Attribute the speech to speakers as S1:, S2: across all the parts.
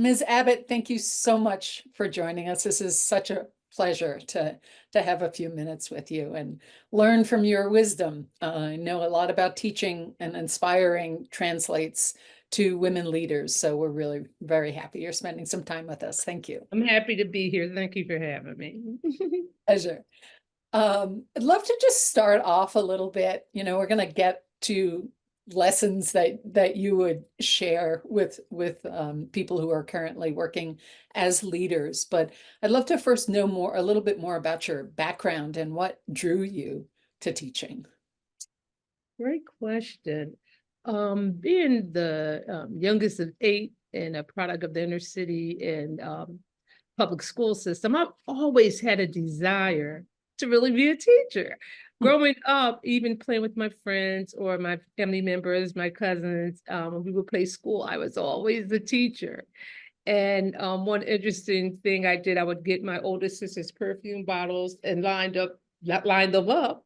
S1: Ms. Abbott, thank you so much for joining us. This is such a pleasure to have a few minutes with you and learn from your wisdom. I know a lot about teaching, and inspiring translates to women leaders. So we're really very happy you're spending some time with us. Thank you.
S2: I'm happy to be here. Thank you for having me.
S1: Pleasure. I'd love to just start off a little bit. We're going to get to lessons that you would share with people who are currently working as leaders. But I'd love to first know a little bit more about your background and what drew you to teaching.
S2: Great question. Being the youngest of 8 and a product of the inner city and public school system, I've always had a desire to really be a teacher. Growing up, even playing with my friends or my family members, my cousins, when we would play school, I was always the teacher. And one interesting thing I did, I would get my older sister's perfume bottles and line them up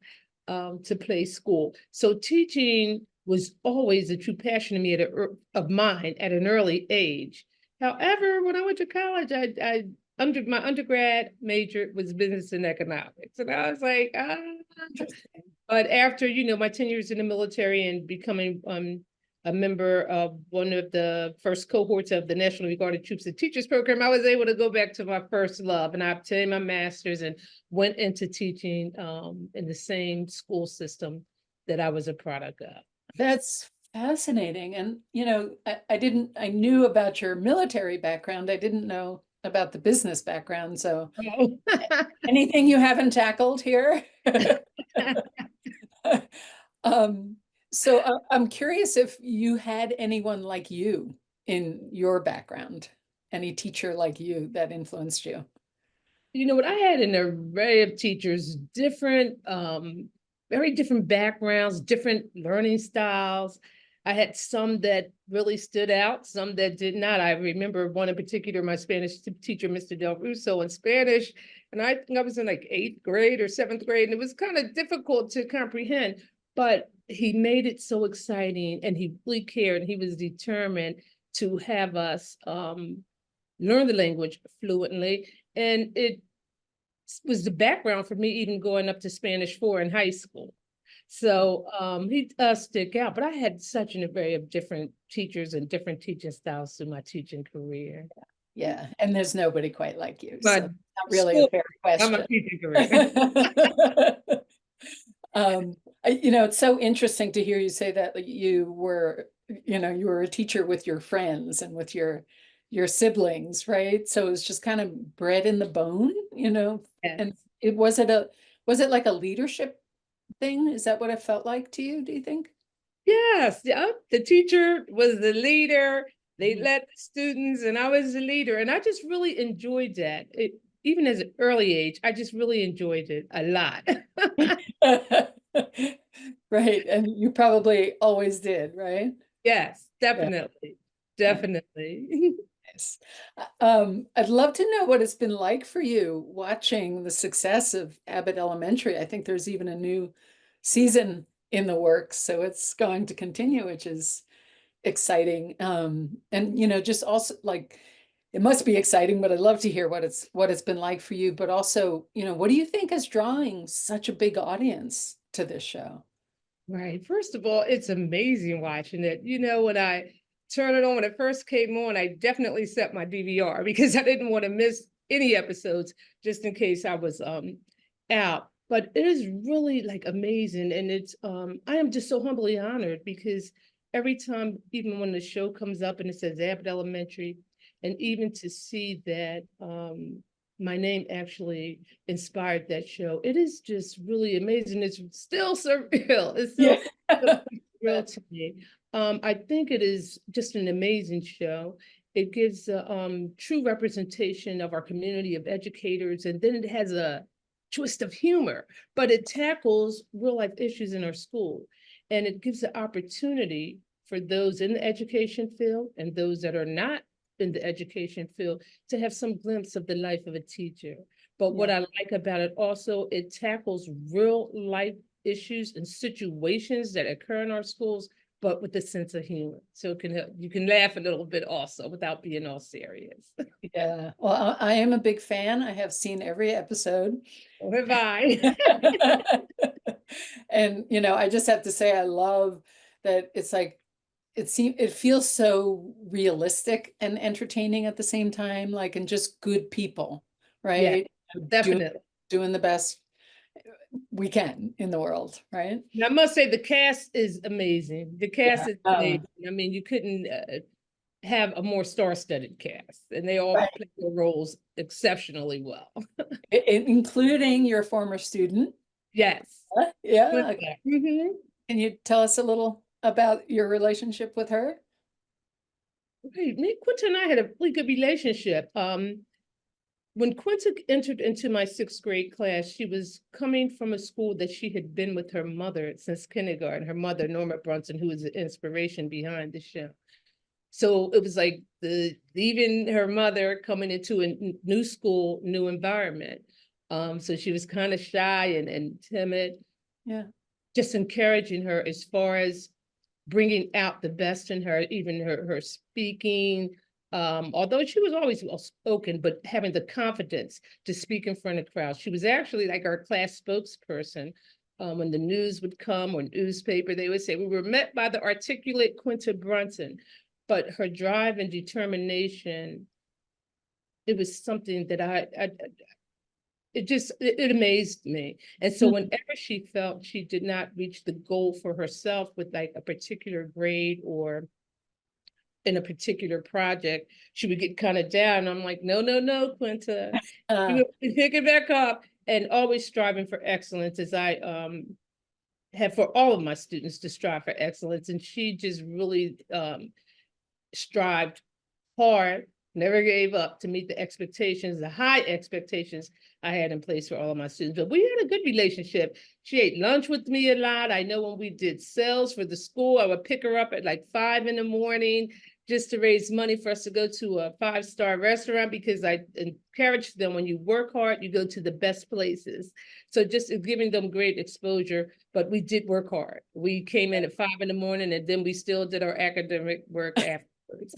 S2: to play school. So teaching was always a true passion to me of mine at an early age. However, when I went to college, my undergrad major was business and economics. And I was like, but after, my 10 years in the military and becoming a member of one of the first cohorts of the National Guard Troops and Teachers Program, I was able to go back to my first love, and I obtained my master's and went into teaching in the same school system that I was a product of.
S1: That's fascinating. And, I knew about your military background. I didn't know about the business background. So anything you haven't tackled here? So I'm curious if you had anyone like you in your background, any teacher like you that influenced you.
S2: You know what? I had an array of teachers, different, very different backgrounds, different learning styles. I had some that really stood out, some that did not. I remember one in particular, my Spanish teacher, Mr. Del Russo, in Spanish, and I think I was in like 8th grade or 7th grade, and it was kind of difficult to comprehend, but he made it so exciting, and he really cared, and he was determined to have us learn the language fluently, and it was the background for me even going up to Spanish 4 in high school. So he does stick out, but I had such an array of different teachers and different teaching styles through my teaching career.
S1: Yeah, and there's nobody quite like you.
S2: But
S1: so not really a fair question.
S2: I'm a teaching career.
S1: It's so interesting to hear you say that you were a teacher with your friends and with your siblings, right? So it was just kind of bred in the bone,
S2: Yeah.
S1: and was it like a leadership thing? Is that what it felt like to you, do you think?
S2: Yes, yeah. The teacher was the leader. They led the students, and I was the leader. And I just really enjoyed that. Even as an early age, I just really enjoyed it a lot.
S1: Right. And you probably always did, right?
S2: Yes, definitely.
S1: Yeah.
S2: Definitely.
S1: Nice. I'd love to know what it's been like for you watching the success of Abbott Elementary. I think there's even a new season in the works, so it's going to continue, which is exciting. And just also like it must be exciting, but I'd love to hear what it's been like for you. But also, what do you think is drawing such a big audience to this show?
S2: Right. First of all, it's amazing watching it. When I turn it on, when it first came on, I definitely set my DVR because I didn't want to miss any episodes just in case I was out. But it is really like amazing. And it's I am just so humbly honored because every time, even when the show comes up and it says Abbott Elementary, and even to see that my name actually inspired that show, it is just really amazing. It's still surreal. It's still surreal to me. I think it is just an amazing show. It gives a true representation of our community of educators, and then it has a twist of humor, but it tackles real life issues in our school. And it gives the opportunity for those in the education field and those that are not in the education field to have some glimpse of the life of a teacher. But what I like about it also, it tackles real life issues and situations that occur in our schools but with a sense of humor. So it can help, you can laugh a little bit also without being all serious.
S1: Yeah. Well, I am a big fan. I have seen every episode.
S2: So have I.
S1: And, I just have to say, I love that it's like, it feels so realistic and entertaining at the same time, like, and just good people,
S2: Yeah,
S1: right? Doing,
S2: definitely.
S1: doing the best we can in the world, right?
S2: And I must say the cast is amazing. The cast
S1: Yeah.
S2: is amazing. I mean, you couldn't have a more star-studded cast, and they all
S1: Right.
S2: play their roles exceptionally well.
S1: Including your former student.
S2: Yes.
S1: Yeah.
S2: Mhm.
S1: Can you tell us a little about your relationship with her?
S2: Right. Me, Quinta and I had a really good relationship. When Quinta entered into my sixth grade class, she was coming from a school that she had been with her mother since kindergarten, her mother, Norma Brunson, who was the inspiration behind the show. So it was like leaving her mother, coming into a new school, new environment. So she was kind of shy and timid.
S1: Yeah.
S2: Just encouraging her as far as bringing out the best in her, even her speaking. Although she was always well spoken, but having the confidence to speak in front of crowds. She was actually like our class spokesperson. When the news would come or newspaper, they would say, we were met by the articulate Quinta Brunson. But her drive and determination, it was something that it amazed me. And so whenever she felt she did not reach the goal for herself with like a particular grade or in a particular project, she would get kind of down. I'm like, no, no, no, Quinta, you would pick it back up, and always striving for excellence, as I have for all of my students to strive for excellence. And she just really strived hard, never gave up to meet the expectations, the high expectations I had in place for all of my students. But we had a good relationship. She ate lunch with me a lot. I know when we did sales for the school, I would pick her up at like 5 in the morning just to raise money for us to go to a 5-star restaurant, because I encouraged them, when you work hard, you go to the best places. So just giving them great exposure, but we did work hard. We came in at 5 in the morning, and then we still did our academic work afterwards.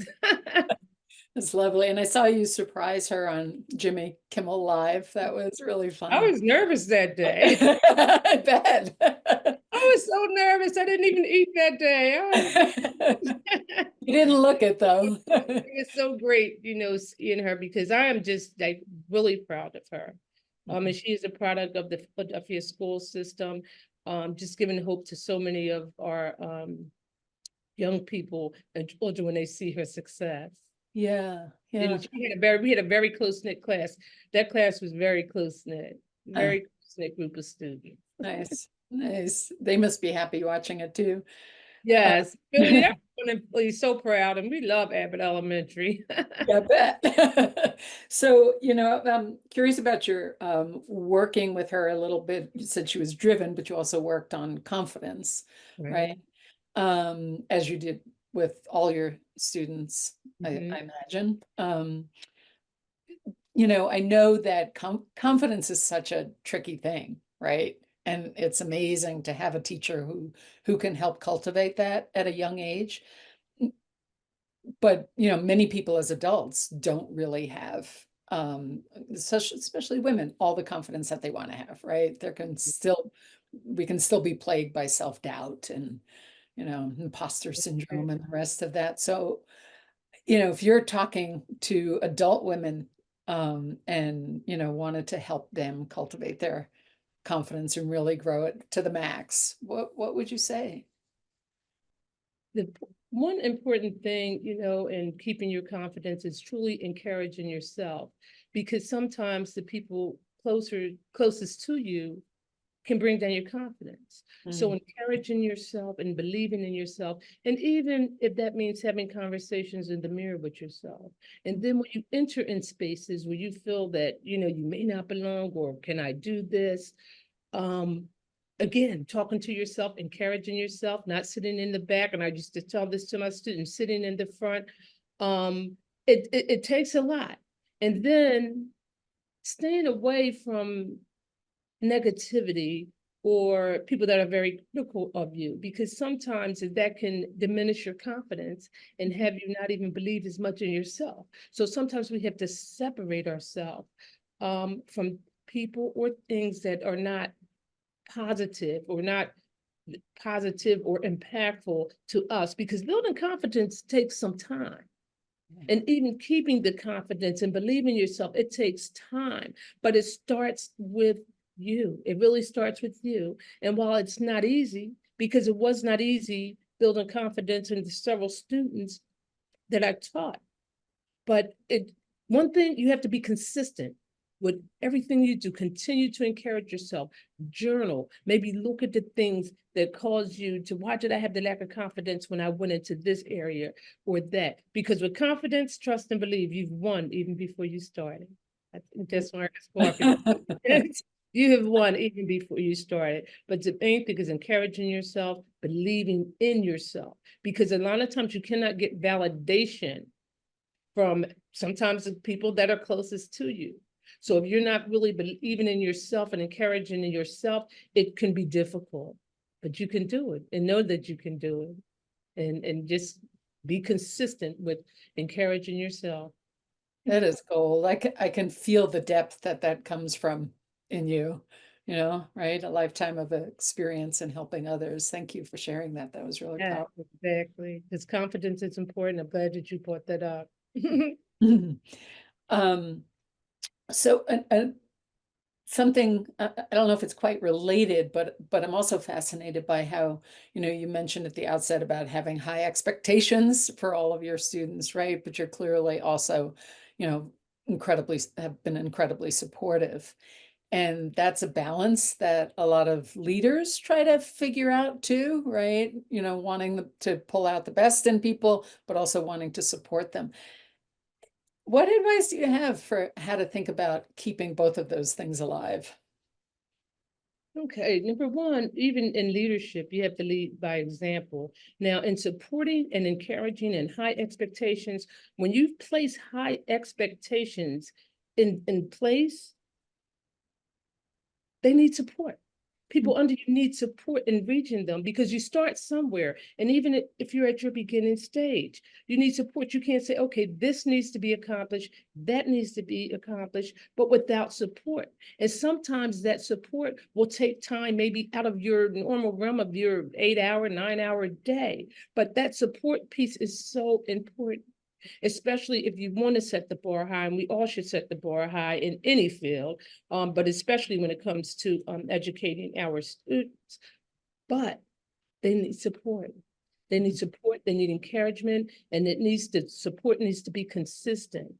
S1: It's lovely. And I saw you surprise her on Jimmy Kimmel Live. That was really
S2: I
S1: funny.
S2: was nervous that day.
S1: I bet.
S2: I was so nervous. I didn't even eat that day.
S1: You didn't look it though.
S2: It was so great, seeing her, because I am just like really proud of her. And she is a product of the Philadelphia school system, just giving hope to so many of our young people and children when they see her success.
S1: Yeah, yeah.
S2: And we had a very close-knit class. That class was very close-knit, very close-knit group of students.
S1: Nice, nice. They must be happy watching it too.
S2: Yes, Billy, everyone so proud, and we love Abbott Elementary.
S1: Yeah, I bet. So, I'm curious about your working with her a little bit. You said she was driven, but you also worked on confidence, right? As you did with all your students, I imagine. I know that confidence is such a tricky thing, right? And it's amazing to have a teacher who can help cultivate that at a young age. But many people as adults don't really have especially women, all the confidence that they want to have, right? We can still be plagued by self-doubt and imposter syndrome and the rest of that. So if you're talking to adult women and wanted to help them cultivate their confidence and really grow it to the max, what would you say?
S2: The one important thing, in keeping your confidence is truly encouraging yourself, because sometimes the people closest to you can bring down your confidence. So encouraging yourself and believing in yourself, and even if that means having conversations in the mirror with yourself. And then when you enter in spaces where you feel that, you may not belong, or can I do this? Again, talking to yourself, encouraging yourself, not sitting in the back. And I used to tell this to my students, sitting in the front. It takes a lot. And then staying away from negativity or people that are very critical of you, because sometimes that can diminish your confidence and have you not even believe as much in yourself. So sometimes we have to separate ourselves from people or things that are not positive or impactful to us, because building confidence takes some time. And even keeping the confidence and believing yourself, it takes time, but it starts with you. It really starts with you. And while it's not easy, because it was not easy building confidence in the several students that I taught, but one thing, you have to be consistent with everything you do. Continue to encourage yourself, journal, maybe look at the things that cause you to, why did I have the lack of confidence when I went into this area or that? Because with confidence, trust and believe, you've won even before you started. I think that's where it's you have won even before you started. But the main thing is encouraging yourself, believing in yourself, because a lot of times you cannot get validation from sometimes the people that are closest to you. So if you're not really believing in yourself and encouraging in yourself, it can be difficult, but you can do it and know that you can do it, and just be consistent with encouraging yourself.
S1: That is gold. I can feel the depth that comes from in you, right? A lifetime of experience in helping others. Thank you for sharing that. That was really
S2: Yeah,
S1: powerful.
S2: exactly. Because confidence is important. I'm glad that you brought that up.
S1: Um, so something, I don't know if it's quite related, but I'm also fascinated by how, you mentioned at the outset about having high expectations for all of your students, right? But you're clearly also, have been incredibly supportive. And that's a balance that a lot of leaders try to figure out too, right? Wanting to pull out the best in people, but also wanting to support them. What advice do you have for how to think about keeping both of those things alive?
S2: Okay, number one, even in leadership, you have to lead by example. Now, in supporting and encouraging and high expectations, when you place high expectations in place, they need support. People under you need support in reaching them, because you start somewhere. And even if you're at your beginning stage, you need support. You can't say, okay, this needs to be accomplished, that needs to be accomplished, but without support. And sometimes that support will take time, maybe out of your normal realm of your 8-hour, 9-hour day. But that support piece is so important, especially if you want to set the bar high, and we all should set the bar high in any field, but especially when it comes to educating our students. But they need support. They need support, they need encouragement, and support needs to be consistent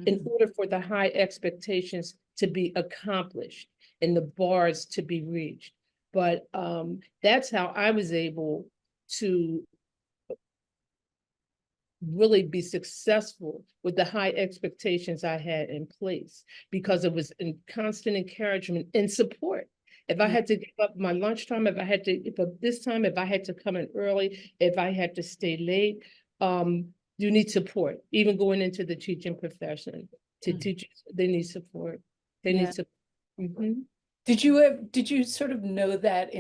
S2: in order for the high expectations to be accomplished and the bars to be reached. But that's how I was able to really be successful with the high expectations I had in place, because it was in constant encouragement and support. If I had to give up my lunchtime, if I had to give up this time, if I had to come in early, if I had to stay late, you need support. Even going into the teaching profession, to teach, they need support. They need support.
S1: Did you sort of know that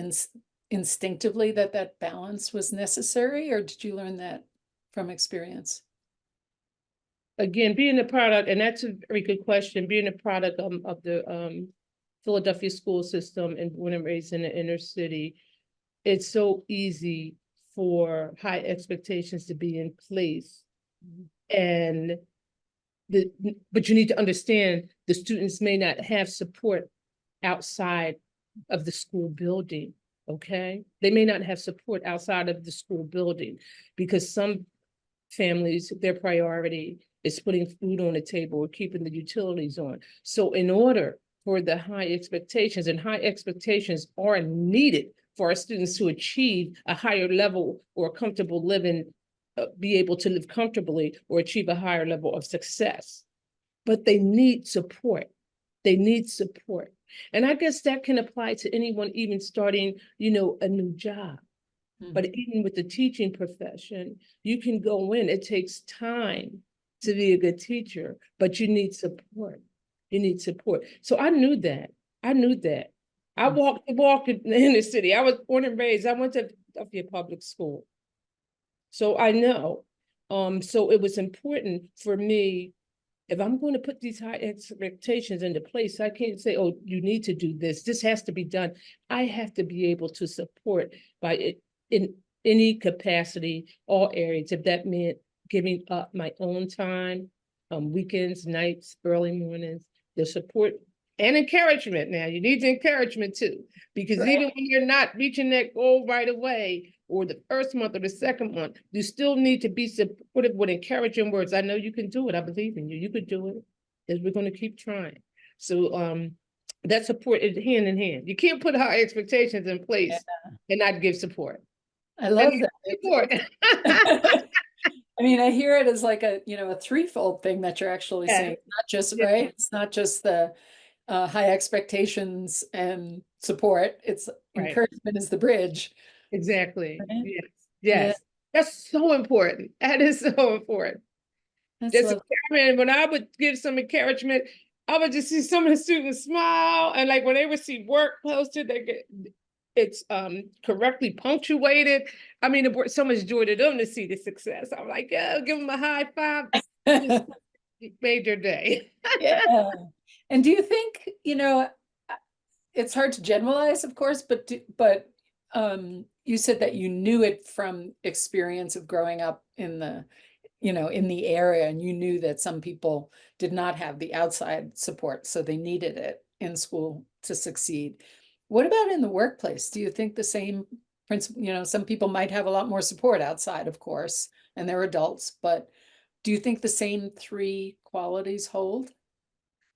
S1: instinctively that balance was necessary, or did you learn that from experience?
S2: Again, being a product, and that's a very good question, being a product of the Philadelphia school system and born and raised in the inner city, it's so easy for high expectations to be in place. And but you need to understand the students may not have support outside of the school building. Okay, they may not have support outside of the school building, because some families, their priority is putting food on the table or keeping the utilities on. So in order for the high expectations, and high expectations are needed for our students to achieve a higher level or comfortable living, be able to live comfortably or achieve a higher level of success. But they need support. They need support. And I guess that can apply to anyone even starting, a new job. But even with the teaching profession, you can go in, it takes time to be a good teacher, but you need support. You need support. So I knew that. I walked the walk in the inner city. I was born and raised. I went to Philadelphia Public School. So I know. So it was important for me, if I'm going to put these high expectations into place, I can't say, oh, you need to do this. This has to be done. I have to be able to support by it in any capacity, all areas. If that meant giving up my own time, weekends, nights, early mornings, the support and encouragement. Now you need the encouragement too, because
S1: Right.
S2: even when you're not reaching that goal right away, or the first month or the second month, you still need to be supportive with encouraging words. I know you can do it. I believe in you. You could do it. As we're going to keep trying. So that support is hand in hand. You can't put high expectations in place and not give support.
S1: I love that.
S2: Support.
S1: I mean, I hear it as like a, a threefold thing that you're actually
S2: Yeah.
S1: saying. Not just,
S2: Yeah.
S1: right? It's not just the high expectations and support. It's
S2: Right.
S1: encouragement is the bridge.
S2: Exactly.
S1: Right?
S2: Yes.
S1: Yeah,
S2: Yes. That's so important. That is so important.
S1: that's
S2: Just
S1: lovely.
S2: encouragement. When I would give some encouragement, I would just see some of the students smile, and like when they would see work posted, they get it's correctly punctuated. I mean, it brought so much joy to them to see the success. I'm like, yeah, give them a high five. Just made their day.
S1: Yeah. And do you think, it's hard to generalize, of course, but you said that you knew it from experience of growing up in the, in the area, and you knew that some people did not have the outside support, so they needed it in school to succeed. What about in the workplace? Do you think the same principle, some people might have a lot more support outside, of course, and they're adults, but do you think the same three qualities hold?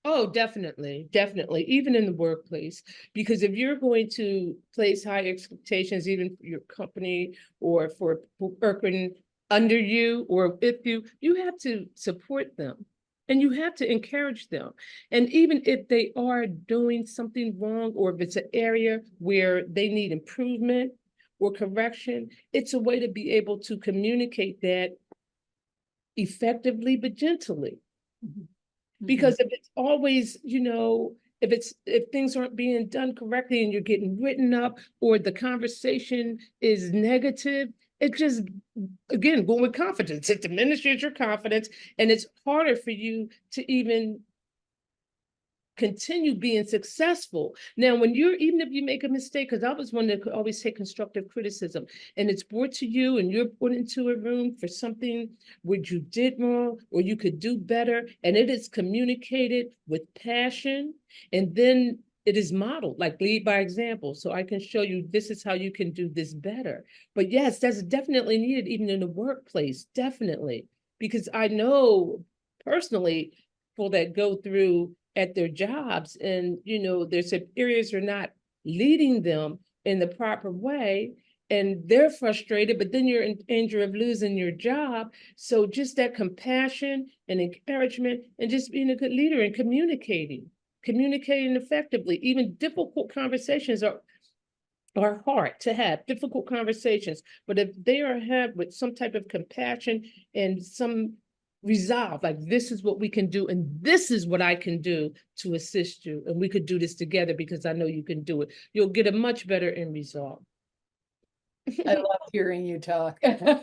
S2: Oh, definitely, definitely, even in the workplace. Because if you're going to place high expectations, even for your company or for working under you or with you, you have to support them and you have to encourage them. And even if they are doing something wrong, or if it's an area where they need improvement or correction, it's a way to be able to communicate that effectively but gently.
S1: Mhm.
S2: Because if it's always, if things aren't being done correctly and you're getting written up, or the conversation is negative, it just, again, going with confidence, it diminishes your confidence, and it's harder for you to even continue being successful. Now, when you're, even if you make a mistake, because I was one that could always take constructive criticism, and it's brought to you and you're put into a room for something which you did wrong or you could do better, and it is communicated with passion, and then it is modeled, like lead by example. So I can show you, this is how you can do this better. But yes, that's definitely needed even in the workplace, definitely. Because I know personally people that go through at their jobs, and their superiors are not leading them in the proper way, and they're frustrated, but then you're in danger of losing your job. So just that compassion and encouragement, and just being a good leader and communicating effectively. Even difficult conversations are hard to have, difficult conversations, but if they are had with some type of compassion and some resolve, like, this is what we can do and this is what I can do to assist you, and we could do this together because I know you can do it, you'll get a much better end result.
S1: I love hearing you talk. I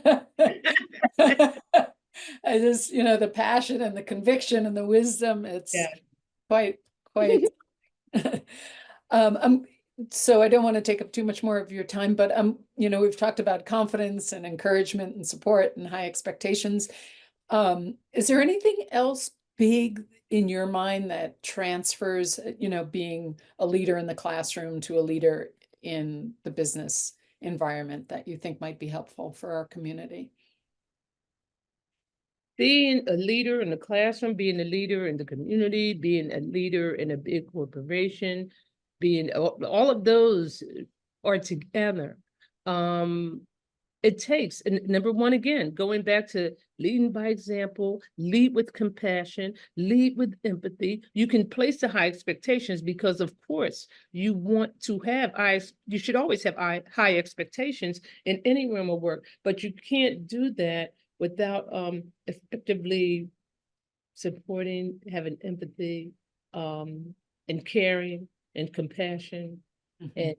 S1: just, the passion and the conviction and the wisdom, it's
S2: Yeah.
S1: quite. Um, so I don't want to take up too much more of your time, but we've talked about confidence and encouragement and support and high expectations. Is there anything else big in your mind that transfers, being a leader in the classroom to a leader in the business environment that you think might be helpful for our community?
S2: Being a leader in the classroom, being a leader in the community, being a leader in a big corporation, being all of those are together. It takes, and number one, again, going back to leading by example, lead with compassion, lead with empathy. You can place the high expectations because, of course, you want to have you should always have high expectations in any realm of work, but you can't do that without effectively supporting, having empathy, and caring and compassion. and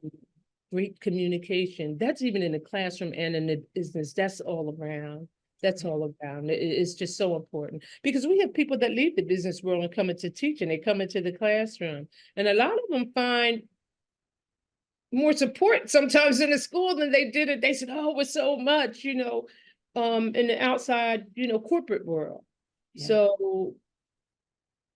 S2: great communication. That's even in the classroom and in the business. That's all around. That's all around. It's just so important because we have people that leave the business world and come into teaching. They come into the classroom, and a lot of them find more support sometimes in the school than they did it. They said, "Oh, it was so much," in the outside, corporate world.
S1: Yeah.
S2: So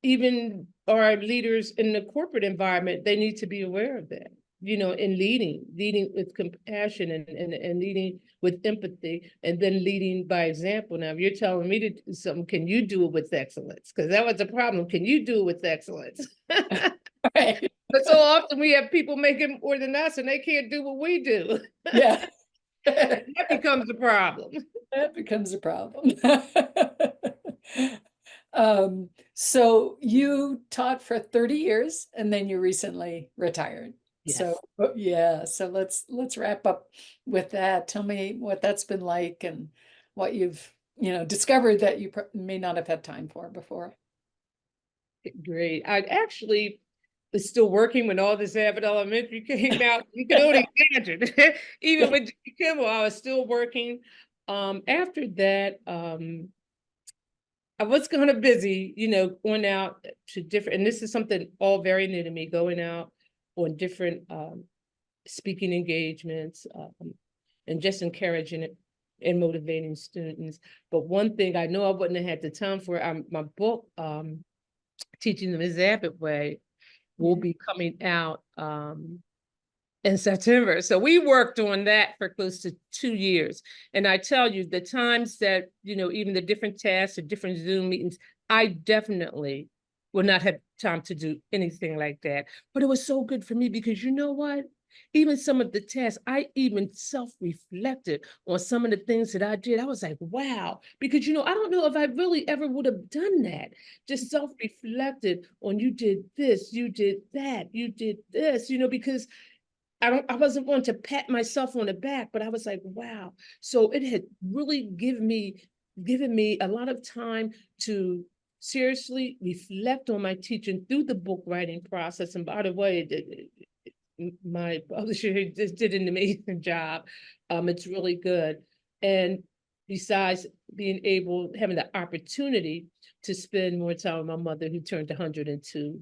S2: even our leaders in the corporate environment, they need to be aware of that, in leading with compassion and leading with empathy, and then leading by example. Now, if you're telling me to do something, can you do it with excellence? Because that was a problem. Can you do it with excellence?
S1: Right.
S2: But so often we have people making more than us and they can't do what we do.
S1: Yeah.
S2: That becomes a problem.
S1: That becomes a problem. So you taught for 30 years and then you recently retired.
S2: Yes.
S1: So yeah, so let's wrap up with that. Tell me what that's been like and what you've, discovered that you may not have had time for before.
S2: Great. I actually was still working when all this Abbott Elementary came out. You could only imagine. Even with Kimmel, I was still working. After that, I was kind of busy, going out to different, and this is something all very new to me, going out on different speaking engagements and just encouraging it and motivating students. But one thing I know I wouldn't have had the time for, my book, Teaching the Ms. Abbott Way, will be coming out in September. So we worked on that for close to 2 years. And I tell you, the times that, even the different tasks or different Zoom meetings, I definitely will not have time to do anything like that. But it was so good for me because you know what? Even some of the tasks, I even self-reflected on some of the things that I did. I was like, wow, because, I don't know if I really ever would have done that. Just self-reflected on you did this, you did that, you did this, because I wasn't one to pat myself on the back, but I was like, wow. So it had really given me a lot of time to seriously reflect on my teaching through the book writing process. And by the way, my publisher just did an amazing job. It's really good. And besides having the opportunity to spend more time with my mother, who turned 102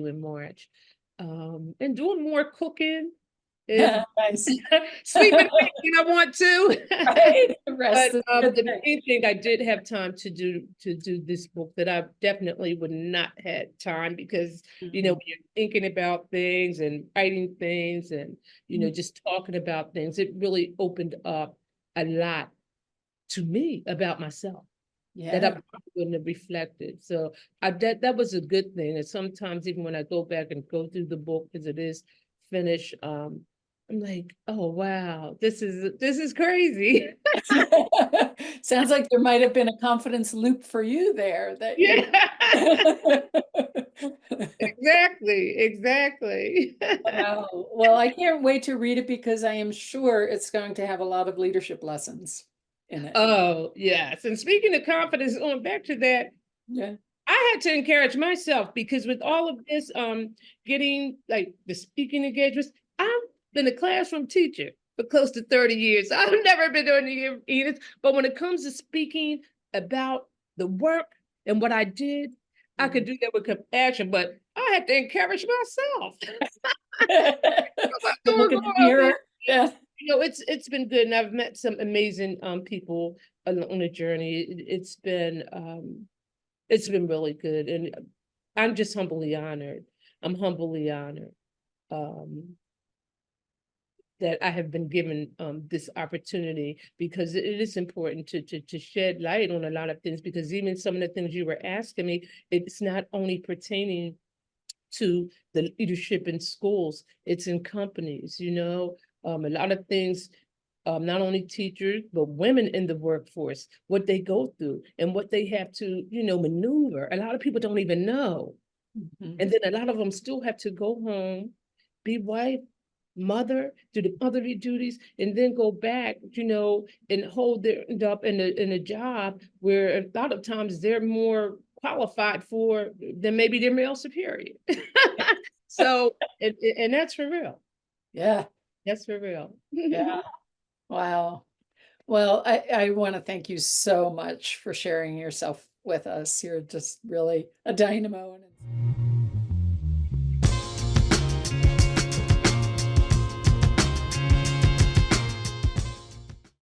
S2: in March, and doing more cooking and
S1: Nice.
S2: sleeping when I want to.
S1: Right.
S2: But
S1: Rest is a good
S2: the
S1: thing.
S2: main thing I did have time to do this book that I definitely would not had time because when you're thinking about things and writing things and just talking about things, it really opened up a lot to me about myself that I probably wouldn't have reflected. So that was a good thing. And sometimes even when I go back and go through the book as it is finished, I'm like, oh wow, this is crazy.
S1: Sounds like there might have been a confidence loop for you there that
S2: Exactly.
S1: Wow. Well, I can't wait to read it because I am sure it's going to have a lot of leadership lessons in it.
S2: Oh, yes. And speaking of confidence, going back to that,
S1: Yeah.
S2: I had to encourage myself because with all of this, getting like the speaking engagements, I've been a classroom teacher for close to 30 years. I've never been doing the Edith, but when it comes to speaking about the work and what I did, I could do that with compassion, but I had to encourage myself.
S1: Look in the mirror. Yeah.
S2: It's been good, and I've met some amazing people on the journey. It's been really good, and I'm just humbly honored. I'm humbly honored that I have been given this opportunity because it is important to shed light on a lot of things, because even some of the things you were asking me, it's not only pertaining to the leadership in schools, it's in companies, a lot of things, not only teachers, but women in the workforce, what they go through and what they have to, maneuver. A lot of people don't even know. And then a lot of them still have to go home, be wife, mother, do the motherly duties, and then go back, and end up in a job where a lot of times they're more qualified for than maybe their male superior. So, and that's for real.
S1: Yeah.
S2: That's for real.
S1: Yeah. Wow. Well, I want to thank you so much for sharing yourself with us. You're just really a dynamo. And it's